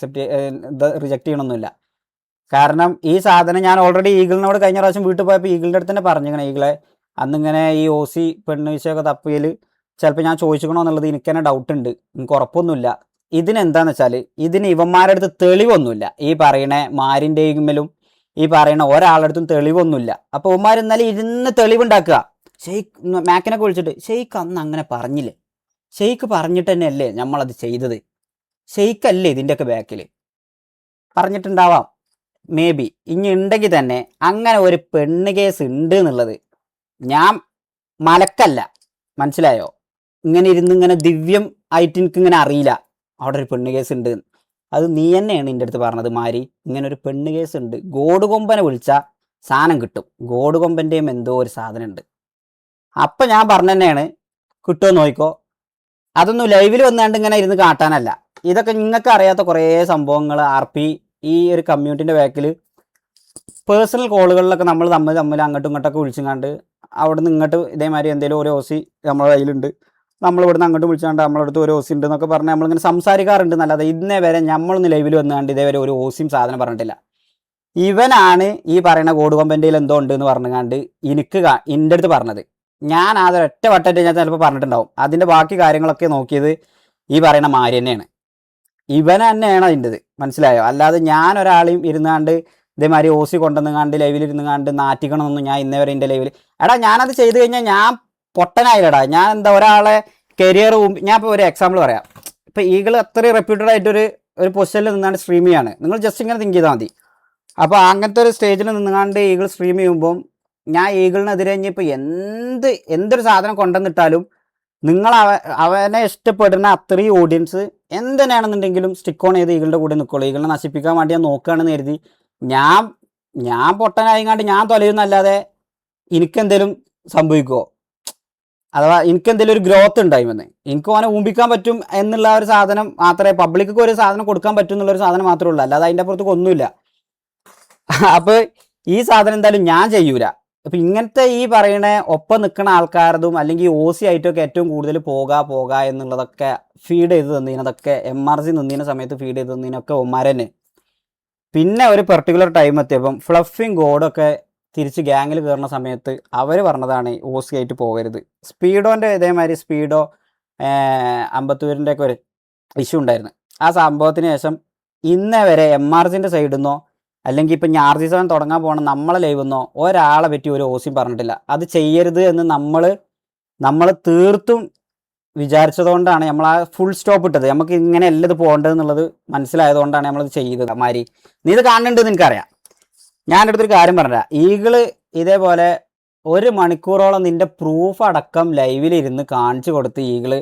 റിജക്റ്റ് ചെയ്യണമൊന്നുമില്ല. കാരണം ഈ സാധനം ഞാൻ ഓൾറെഡി ഈഗിളിനോട് കഴിഞ്ഞ പ്രാവശ്യം വീട്ടിൽ പോയപ്പോൾ ഈഗിളിൻ്റെ അടുത്ത് തന്നെ പറഞ്ഞിരിക്കണം, ഈഗിളെ അന്നിങ്ങനെ ഈ OC പെണ്ണ് വിഷയമൊക്കെ തപ്പിയിൽ ചിലപ്പോൾ ഞാൻ ചോദിച്ചിക്കണോ എന്നുള്ളത് എനിക്ക് തന്നെ ഡൗട്ട് ഉണ്ട്, എനിക്ക് ഉറപ്പൊന്നുമില്ല. ഇതിനെന്താന്ന് വെച്ചാൽ ഇതിന് ഇവന്മാരുടെ അടുത്ത് തെളിവൊന്നുമില്ല. ഈ പറയണ മാരിൻ്റെയിലും ഈ പറയണ ഒരാളുടെ തെളിവൊന്നുമില്ല. അപ്പോൾ ഇവന്മാർ ഇന്നലെ ഇരുന്ന് തെളിവുണ്ടാക്കുക. ഷെയ്ഖ് മാക്കിനൊക്കെ വിളിച്ചിട്ട്, ഷെയ്ഖ് അന്ന് അങ്ങനെ പറഞ്ഞില്ലേ, ഷെയ്ഖ് പറഞ്ഞിട്ട് തന്നെയല്ലേ നമ്മളത് ചെയ്തത്, ഷെയ്ഖല്ലേ ഇതിൻ്റെയൊക്കെ ബാക്കിൽ പറഞ്ഞിട്ടുണ്ടാവാം, മേ ബി. ഇനി ഉണ്ടെങ്കിൽ തന്നെ അങ്ങനെ ഒരു പെണ്ണ് കേസ് ഉണ്ട് എന്നുള്ളത് ഞാൻ മലക്കല്ല, മനസ്സിലായോ? ഇങ്ങനെ ഇരുന്ന് ഇങ്ങനെ ദിവ്യം ആയിട്ട് എനിക്കിങ്ങനെ അറിയില്ല അവിടെ ഒരു പെണ്ണ് കേസ് ഉണ്ട്. അത് നീ തന്നെയാണ് എൻ്റെ അടുത്ത് പറഞ്ഞത്, മാരി ഇങ്ങനെ ഒരു പെണ്ണ് കേസ് ഉണ്ട്, ഗോഡ് കൊമ്പനെ വിളിച്ചാൽ സാധനം കിട്ടും, ഗോഡ് കൊമ്പൻ്റെയും എന്തോ ഒരു സാധനം ഉണ്ട്. അപ്പം ഞാൻ പറഞ്ഞു തന്നെയാണ്, കിട്ടുമോ നോക്കിക്കോ. അതൊന്നും ലൈവിൽ വന്നാണ്ട് ഇങ്ങനെ ഇരുന്ന് കാട്ടാനല്ല. ഇതൊക്കെ നിങ്ങൾക്ക് അറിയാത്ത കുറേ സംഭവങ്ങൾ RP ഈ ഒരു കമ്മ്യൂണിറ്റിൻ്റെ ബാക്കിൽ പേഴ്സണൽ കോളുകളിലൊക്കെ നമ്മൾ തമ്മിൽ അങ്ങോട്ടും ഇങ്ങോട്ടൊക്കെ വിളിച്ചുകൊണ്ട് അവിടെ നിന്ന് ഇങ്ങോട്ട് ഇതേമാതിരി എന്തെങ്കിലും ഒരു OC നമ്മുടെ കയ്യിലുണ്ട്, നമ്മൾ ഇവിടുന്ന് അങ്ങോട്ട് വിളിച്ചാണ്ട് നമ്മളടുത്ത് ഒരു OC ഉണ്ട് എന്നൊക്കെ പറഞ്ഞാൽ നമ്മളിങ്ങനെ സംസാരിക്കാറുണ്ട് എന്നല്ലാതെ ഇന്നേ വരെ നമ്മളൊന്ന് ലൈവിൽ വന്നുകൊണ്ട് ഇതേവരെ ഒരു OCയും സാധനം പറഞ്ഞിട്ടില്ല. ഇവനാണ് ഈ പറയുന്ന ഗോഡ് കൊമ്പൻ്റെയിൽ എന്തോ ഉണ്ട് എന്ന് പറഞ്ഞുകൊണ്ട് എൻ്റെ അടുത്ത് പറഞ്ഞത്. ഞാൻ അതൊരൊറ്റ വട്ടമായിട്ട് ഞാൻ ചിലപ്പോൾ പറഞ്ഞിട്ടുണ്ടാവും. അതിൻ്റെ ബാക്കി കാര്യങ്ങളൊക്കെ നോക്കിയത് ഈ പറയുന്ന മാരി തന്നെയാണ്, ഇവൻ തന്നെയാണ് അതിൻ്റെത്, മനസ്സിലായോ? അല്ലാതെ ഞാൻ ഒരാളെയും ഇരുന്നാണ്ട് ഇതേമാതിരി OC കൊണ്ടുവന്നുകാണ്ട് ലൈവിൽ ഇരുന്നുകാണ്ട് നാറ്റിക്കണമെന്നൊന്നും ഞാൻ ഇന്നേ വരെ എൻ്റെ ലൈവിൽ. എടാ ഞാനത് ചെയ്ത് കഴിഞ്ഞാൽ ഞാൻ പൊട്ടനായില്ലടാ. ഞാൻ എന്താ ഒരാളെ കരിയർ, ഞാൻ ഇപ്പോൾ ഒരു എക്സാമ്പിൾ പറയാം. ഇപ്പോൾ ഈഗിൾ അത്രയും റെപ്യൂട്ടഡ് ആയിട്ടൊരു പൊസിഷനിൽ നിന്നാണ്ട് സ്ട്രീം ചെയ്യാണ്. നിങ്ങൾ ജസ്റ്റ് ഇങ്ങനെ തിങ്ക് ചെയ്താൽ മതി. അപ്പോൾ അങ്ങനത്തെ ഒരു സ്റ്റേജിൽ നിന്നുകാണ്ട് ഈഗിൾ സ്ട്രീം ചെയ്യുമ്പം ഞാൻ ഈഗിളിനെതിരെ ഇപ്പോൾ എന്തൊരു സാധനം കൊണ്ടുവന്നിട്ടാലും നിങ്ങൾ അവനെ ഇഷ്ടപ്പെടുന്ന അത്രയും ഓഡിയൻസ് എന്തിനാണെന്നുണ്ടെങ്കിലും സ്റ്റിക്ക് ഓൺ ചെയ്ത് ഈഗിളിൻ്റെ കൂടെ നിൽക്കുള്ളൂ. ഈഗിളിനെ നശിപ്പിക്കാൻ വേണ്ടി ഞാൻ നോക്കുകയാണെന്ന് കരുതി ഞാൻ പൊട്ടനായിങ്ങാണ്ട് ഞാൻ തൊലയുന്നല്ലാതെ എനിക്കെന്തെങ്കിലും സംഭവിക്കുമോ, അഥവാ എനിക്കെന്തെങ്കിലും ഒരു ഗ്രോത്ത് ഉണ്ടായിമെന്ന്, എനിക്ക് അവനെ ഊമ്പിക്കാൻ പറ്റും എന്നുള്ള ഒരു സാധനം മാത്രമേ, പബ്ലിക്ക് ഒരു സാധനം കൊടുക്കാൻ പറ്റും എന്നുള്ളൊരു സാധനം മാത്രമേ ഉള്ളൂ, അല്ലാതെ അതിൻ്റെ അപ്പുറത്തേക്ക് ഒന്നുമില്ല. അപ്പോൾ ഈ സാധനം എന്തായാലും ഞാൻ ചെയ്യൂല. അപ്പം ഇങ്ങനത്തെ ഈ പറയണ ഒപ്പം നിൽക്കുന്ന ആൾക്കാരതും അല്ലെങ്കിൽ OC ആയിട്ടൊക്കെ ഏറ്റവും കൂടുതൽ പോക എന്നുള്ളതൊക്കെ ഫീഡ് ചെയ്ത് തന്നീനതൊക്കെ MRC നിന്നീന സമയത്ത് ഫീഡ് ചെയ്ത് തന്നീനൊക്കെ ഒമാരന്നെ. പിന്നെ ഒരു പെർട്ടിക്കുലർ ടൈം എത്തിയപ്പം ഫ്ലഫിങ് ഗോഡൊക്കെ തിരിച്ച് ഗ്യാങ്ങിൽ കയറുന്ന സമയത്ത് അവർ പറഞ്ഞതാണ് OC ആയിട്ട് പോകരുത്. സ്പീഡോൻ്റെ ഇതേമാതിരി സ്പീഡോ അമ്പത്തൂരിൻ്റെ ഒക്കെ ഒരു ഇഷ്യൂ ഉണ്ടായിരുന്നു. ആ സംഭവത്തിന് ശേഷം ഇന്നേ വരെ MRCൻ്റെ സൈഡിൽ നിന്നോ അല്ലെങ്കിൽ ഇപ്പം RG7 തുടങ്ങാൻ പോകണം നമ്മളെ ലൈവിൽ നിന്നോ ഒരാളെ പറ്റി ഒരു OC പറഞ്ഞിട്ടില്ല. അത് ചെയ്യരുത് എന്ന് നമ്മൾ തീർത്തും വിചാരിച്ചതുകൊണ്ടാണ് നമ്മൾ ആ ഫുൾ സ്റ്റോപ്പ് ഇട്ടത്. നമുക്ക് ഇങ്ങനെ അല്ല ഇത് പോകേണ്ടതെന്നുള്ളത് മനസ്സിലായതുകൊണ്ടാണ് നമ്മളത് ചെയ്തത്. മാരി നീ ഇത് കാണുന്നുണ്ടെന്ന് എനിക്കറിയാം. ഞാൻ അടുത്തൊരു കാര്യം പറഞ്ഞുതരാം. ഈഗിള് ഇതേപോലെ 1 മണിക്കൂറോളം നിൻ്റെ പ്രൂഫ് അടക്കം ലൈവിലിരുന്ന് കാണിച്ചു കൊടുത്ത് ഈഗിള്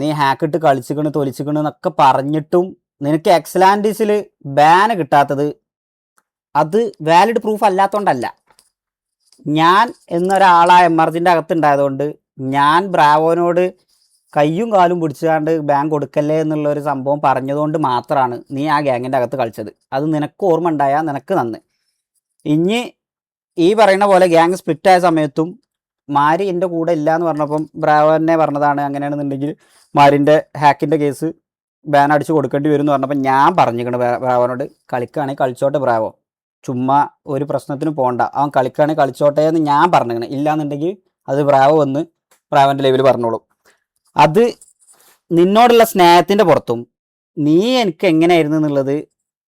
നീ ഹാക്കിട്ട് കളിച്ചിക്കണ് തൊലിച്ചിക്കണ് എന്നൊക്കെ പറഞ്ഞിട്ടും നിനക്ക് എക്സലാൻഡീസിൽ ബാന് കിട്ടാത്തത് അത് വാലിഡ് പ്രൂഫ് അല്ലാത്തതുകൊണ്ടല്ല. ഞാൻ എന്നൊരാളാ MRCൻ്റെ അകത്തുണ്ടായതുകൊണ്ട് ഞാൻ ബ്രാവോനോട് കയ്യും കാലും പിടിച്ചുകൊണ്ട് ബാങ്ക് കൊടുക്കല്ലേ എന്നുള്ള ഒരു സംഭവം പറഞ്ഞതുകൊണ്ട് മാത്രമാണ് നീ ആ ഗ്യാങ്ങിൻ്റെ അകത്ത് കളിച്ചത്. അത് നിനക്ക് ഓർമ്മ ഉണ്ടായാൽ നിനക്ക് നന്ന്. ഇനി ഈ പറയുന്ന പോലെ ഗ്യാങ് സ്പ്ലിറ്റ് ആയ സമയത്തും മാരി എൻ്റെ കൂടെ ഇല്ല എന്ന് പറഞ്ഞപ്പം ബ്രാവോ തന്നെ പറഞ്ഞതാണ് അങ്ങനെയാണെന്നുണ്ടെങ്കിൽ മാരിൻ്റെ ഹാക്കിൻ്റെ കേസ് ബാൻ അടിച്ച് കൊടുക്കേണ്ടി വരും എന്ന് പറഞ്ഞപ്പോൾ ഞാൻ പറഞ്ഞിരിക്കണം ബ്രാവോനോട് കളിക്കുകയാണെങ്കിൽ കളിച്ചോട്ടെ ബ്രാവോ, ചുമ്മാ ഒരു പ്രശ്നത്തിന് പോകണ്ട, അവൻ കളിക്കുകയാണെങ്കിൽ കളിച്ചോട്ടെ എന്ന് ഞാൻ പറഞ്ഞിരിക്കണം. ഇല്ലാന്നുണ്ടെങ്കിൽ അത് ബ്രാവോ വന്ന് ബ്രാവോൻ്റെ ലെവൽ പറഞ്ഞോളൂ. അത് നിന്നോടുള്ള സ്നേഹത്തിൻ്റെ പുറത്തും നീ എനിക്ക് എങ്ങനെയായിരുന്നു എന്നുള്ളത്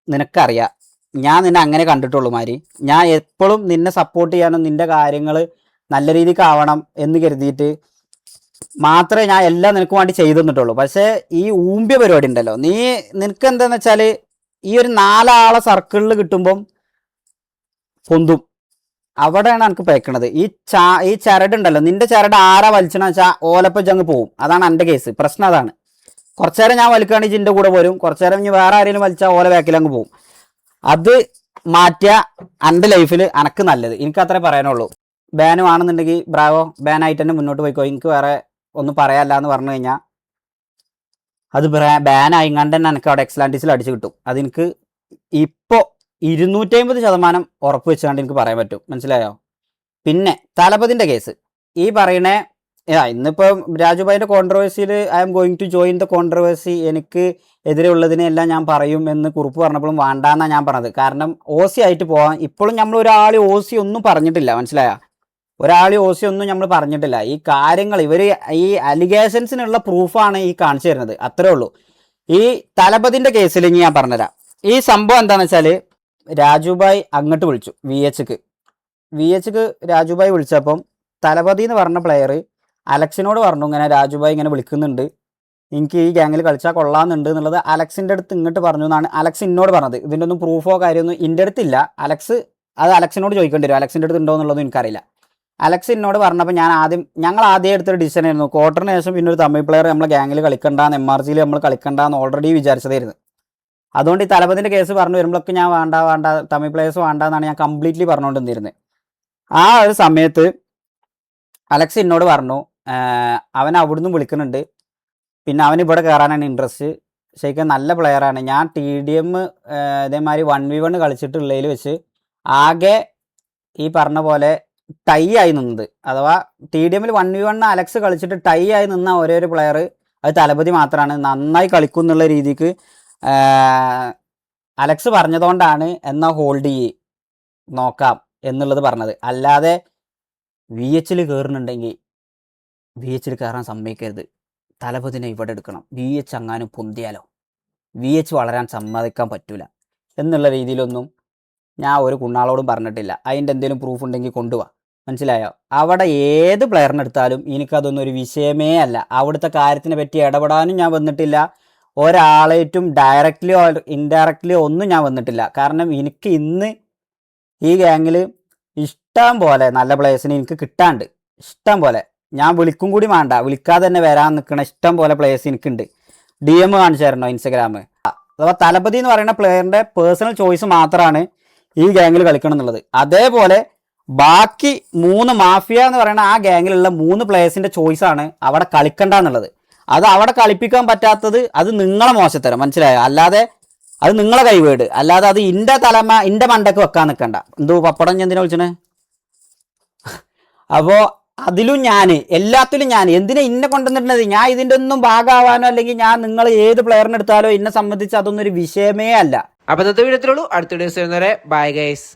നിനക്കറിയാം. ഞാൻ നിന്നെ അങ്ങനെ കണ്ടിട്ടുള്ളൂ മാരി. ഞാൻ എപ്പോഴും നിന്നെ സപ്പോർട്ട് ചെയ്യാനും നിൻ്റെ കാര്യങ്ങൾ നല്ല രീതിക്ക് ആവണം എന്ന് കരുതിയിട്ട് മാത്രമേ ഞാൻ എല്ലാം നിനക്ക് വേണ്ടി ചെയ്തു തന്നിട്ടുള്ളൂ. പക്ഷേ ഈ ഊമ്പിയ പരിപാടി ഉണ്ടല്ലോ, നിനക്ക് എന്താന്ന് വെച്ചാൽ ഈ ഒരു 4 ആളെ സർക്കിളിൽ കിട്ടുമ്പം പൊന്തും, അവിടെയാണ് എനിക്ക് പേക്കണത്. ഈ ചരടുണ്ടല്ലോ, നിന്റെ ചരട് ആരാ വലിച്ചെന്ന് വെച്ചാൽ ഓലപ്പ ജങ്ങ് പോവും. അതാണ് എൻ്റെ കേസ്. പ്രശ്നം അതാണ്. കുറച്ചു നേരം ഞാൻ വലിക്കുകയാണെങ്കിൽ ജിൻ്റെ കൂടെ പോരും, കുറച്ചു നേരം ഇനി വേറെ ആരെങ്കിലും വലിച്ചാൽ ഓല ബാക്കിലങ്ങ് പോവും. അത് മാറ്റിയ എൻ്റെ ലൈഫിൽ എനിക്ക് നല്ലത്. എനിക്ക് അത്രേ പറയാനുള്ളൂ. ബാനും ആണെന്നുണ്ടെങ്കിൽ ബ്രാവോ ബാനായിട്ട് തന്നെ മുന്നോട്ട് പോയിക്കോ, എനിക്ക് വേറെ ഒന്നും പറയാല്ല എന്ന് പറഞ്ഞു കഴിഞ്ഞാൽ അത് ബാനായിങ്ങാണ്ട് തന്നെ എനിക്ക് അവിടെ എക്സലാൻറ്റീസിൽ അടിച്ച് കിട്ടും. അതെനിക്ക് ഇപ്പോൾ 250% ഉറപ്പ് വെച്ചുകൊണ്ട് എനിക്ക് പറയാൻ പറ്റും. മനസ്സിലായോ? പിന്നെ തലപതിൻ്റെ കേസ് ഈ പറയണേ, ഇന്നിപ്പം രാജുഭായിൻ്റെ കോൺട്രവേഴ്സിയിൽ I am going to join the controversy, എനിക്ക് എതിരെ ഉള്ളതിനെല്ലാം ഞാൻ പറയും എന്ന് കുറിപ്പ് പറഞ്ഞപ്പോഴും വേണ്ടാന്നാണ് ഞാൻ പറഞ്ഞത്. കാരണം OC ആയിട്ട് പോകാൻ ഇപ്പോഴും നമ്മൾ ഒരാൾ OC ഒന്നും പറഞ്ഞിട്ടില്ല. മനസ്സിലായോ? ഒരാൾ OC ഒന്നും നമ്മൾ പറഞ്ഞിട്ടില്ല. ഈ കാര്യങ്ങൾ ഇവർ ഈ അലിഗേഷൻസിനുള്ള പ്രൂഫാണ് ഈ കാണിച്ചു തരുന്നത്. അത്രേ ഉള്ളൂ. ഈ തലപതിൻ്റെ കേസിൽ ഞാൻ പറഞ്ഞുതരാം. ഈ സംഭവം എന്താണെന്ന് വെച്ചാൽ രാജുഭായ് അങ്ങോട്ട് വിളിച്ചു VHക്ക് രാജുഭായ് വിളിച്ചപ്പം തലപതി എന്ന് പറഞ്ഞ പ്ലെയർ അലക്സിനോട് പറഞ്ഞു ഇങ്ങനെ രാജുഭായ് ഇങ്ങനെ വിളിക്കുന്നുണ്ട്, എനിക്ക് ഈ ഗ്യാങ്ങിൽ കളിച്ചാൽ കൊള്ളാമെന്നുണ്ട് എന്നുള്ളത് അലക്സിൻ്റെ അടുത്ത് ഇങ്ങോട്ട് പറഞ്ഞു എന്നാണ് അലക്സ് എന്നോട് പറഞ്ഞത്. ഇതിൻ്റെ ഒന്നും പ്രൂഫോ കാര്യമൊന്നും എൻ്റെ അടുത്തില്ല. അലക്സിനോട് ചോദിക്കേണ്ടി വരും, അലക്സിൻ്റെ അടുത്ത് ഉണ്ടോ എന്നുള്ളതും എനിക്കറിയില്ല. അലക്സ് എന്നോട് പറഞ്ഞപ്പോൾ ഞങ്ങൾ ആദ്യം എടുത്തൊരു ഡിസിഷൻ ആയിരുന്നു. ക്വാർട്ടറിന് ശേഷം പിന്നെ ഒരു തമിഴ് പ്ലെയർ നമ്മളെ ഗ്യാങ്ങിൽ കളിക്കണ്ടെന്ന്, MRGയിൽ നമ്മൾ കളിക്കണ്ടെന്ന് ഓൾറെഡി വിചാരിച്ചതായിരുന്നു. അതുകൊണ്ട് ഈ തലപതിൻ്റെ കേസ് പറഞ്ഞു വരുമ്പോഴൊക്കെ ഞാൻ വേണ്ട തമിഴ് പ്ലേയേഴ്സ് വേണ്ടെന്നാണ് ഞാൻ കംപ്ലീറ്റ്ലി പറഞ്ഞുകൊണ്ടിരുന്നത്. ആ ഒരു സമയത്ത് അലക്സ് എന്നോട് പറഞ്ഞു അവൻ അവിടുന്ന് വിളിക്കുന്നുണ്ട്, പിന്നെ അവൻ ഇവിടെ കയറാനാണ് ഇൻട്രസ്റ്റ്, ശരിക്കും നല്ല പ്ലെയറാണ്. ഞാൻ TDM ഇതേമാതിരി 1v1 കളിച്ചിട്ടുള്ളതിൽ വെച്ച് ആകെ ഈ പറഞ്ഞ പോലെ ടൈ ആയി നിന്നത്, അഥവാ TDMൽ 1v1 അലക്സ് കളിച്ചിട്ട് ടൈ ആയി നിന്ന ഒരേ ഒരു പ്ലെയർ അത് തലപതി മാത്രമാണ്. നന്നായി കളിക്കും എന്നുള്ള രീതിക്ക് അലക്സ് പറഞ്ഞതുകൊണ്ടാണ് എന്നാൽ ഹോൾഡ് നോക്കാം എന്നുള്ളത് പറഞ്ഞത്. അല്ലാതെ VHൽ കയറുന്നുണ്ടെങ്കിൽ VHൽ കയറാൻ സമ്മതിക്കരുത്, തലപതിനെ ഇവിടെ എടുക്കണം, VH അങ്ങാനും പൊന്തിയാലോ VH വളരാൻ സമ്മതിക്കാൻ പറ്റൂല എന്നുള്ള രീതിയിലൊന്നും ഞാൻ ഒരു കുണ്ണാളോടും പറഞ്ഞിട്ടില്ല. അതിൻ്റെ എന്തെങ്കിലും പ്രൂഫ് ഉണ്ടെങ്കിൽ കൊണ്ടുപോവാ. മനസ്സിലായോ? അവിടെ ഏത് പ്ലെയറിനെടുത്താലും എനിക്കതൊന്നും ഒരു വിഷയമേ അല്ല. അവിടുത്തെ കാര്യത്തിനെ പറ്റി ഇടപെടാനും ഞാൻ വന്നിട്ടില്ല. ഒരാളേറ്റും ഡയറക്റ്റ്ലിയോ ഇൻഡയറക്റ്റ്ലിയോ ഒന്നും ഞാൻ വന്നിട്ടില്ല. കാരണം എനിക്ക് ഇന്ന് ഈ ഗ്യാങ്ങിൽ ഇഷ്ടം പോലെ നല്ല പ്ലേയേഴ്സിന് എനിക്ക് കിട്ടാണ്ട്, ഇഷ്ടം പോലെ. ഞാൻ വിളിക്കും കൂടി വേണ്ട, വിളിക്കാതെ തന്നെ വരാൻ നിൽക്കണ ഇഷ്ടം പോലെ പ്ലേയേഴ്സ് എനിക്കുണ്ട്. DM കാണിച്ചു തരണോ Instagram? അഥവാ തലപതി എന്ന് പറയുന്ന പ്ലെയറിൻ്റെ പേഴ്സണൽ ചോയ്സ് മാത്രമാണ് ഈ ഗ്യാങ്ങിൽ കളിക്കണം എന്നുള്ളത്. അതേപോലെ ബാക്കി 3 മാഫിയ എന്ന് പറയുന്ന ആ ഗ്യാങ്ങിലുള്ള 3 പ്ലേയേഴ്സിൻ്റെ ചോയ്സാണ് അവിടെ കളിക്കണ്ട എന്നുള്ളത്. അത് അവിടെ കളിപ്പിക്കാൻ പറ്റാത്തത് അത് നിങ്ങളെ മോശത്തരം. മനസ്സിലായോ? അല്ലാതെ അത് നിങ്ങളെ കൈവേട്, അല്ലാതെ അത് ഇൻ്റെ മണ്ടക്ക് വെക്കാൻ നിൽക്കണ്ട. എന്തോ പപ്പടം എന്തിനാ വിളിച്ചണേ? അപ്പോൾ അതിലും ഞാൻ എല്ലാത്തിലും ഞാൻ എന്തിനാ ഇന്നെ കൊണ്ടുവന്നിട്ടുള്ളത്? ഞാൻ ഇതിൻ്റെ ഒന്നും ഭാഗമാവാനോ അല്ലെങ്കിൽ ഞാൻ നിങ്ങൾ ഏത് പ്ലെയറിനെ എടുത്താലോ എന്നെ സംബന്ധിച്ച് അതൊന്നും ഒരു വിഷയമേ അല്ല. അപ്പോൾ ഇന്നത്തെ വീഡിയോത്തിലുള്ളൂ. അടുത്ത വീഡിയോസ് വരുന്നവരെ ബൈ ഗൈസ്.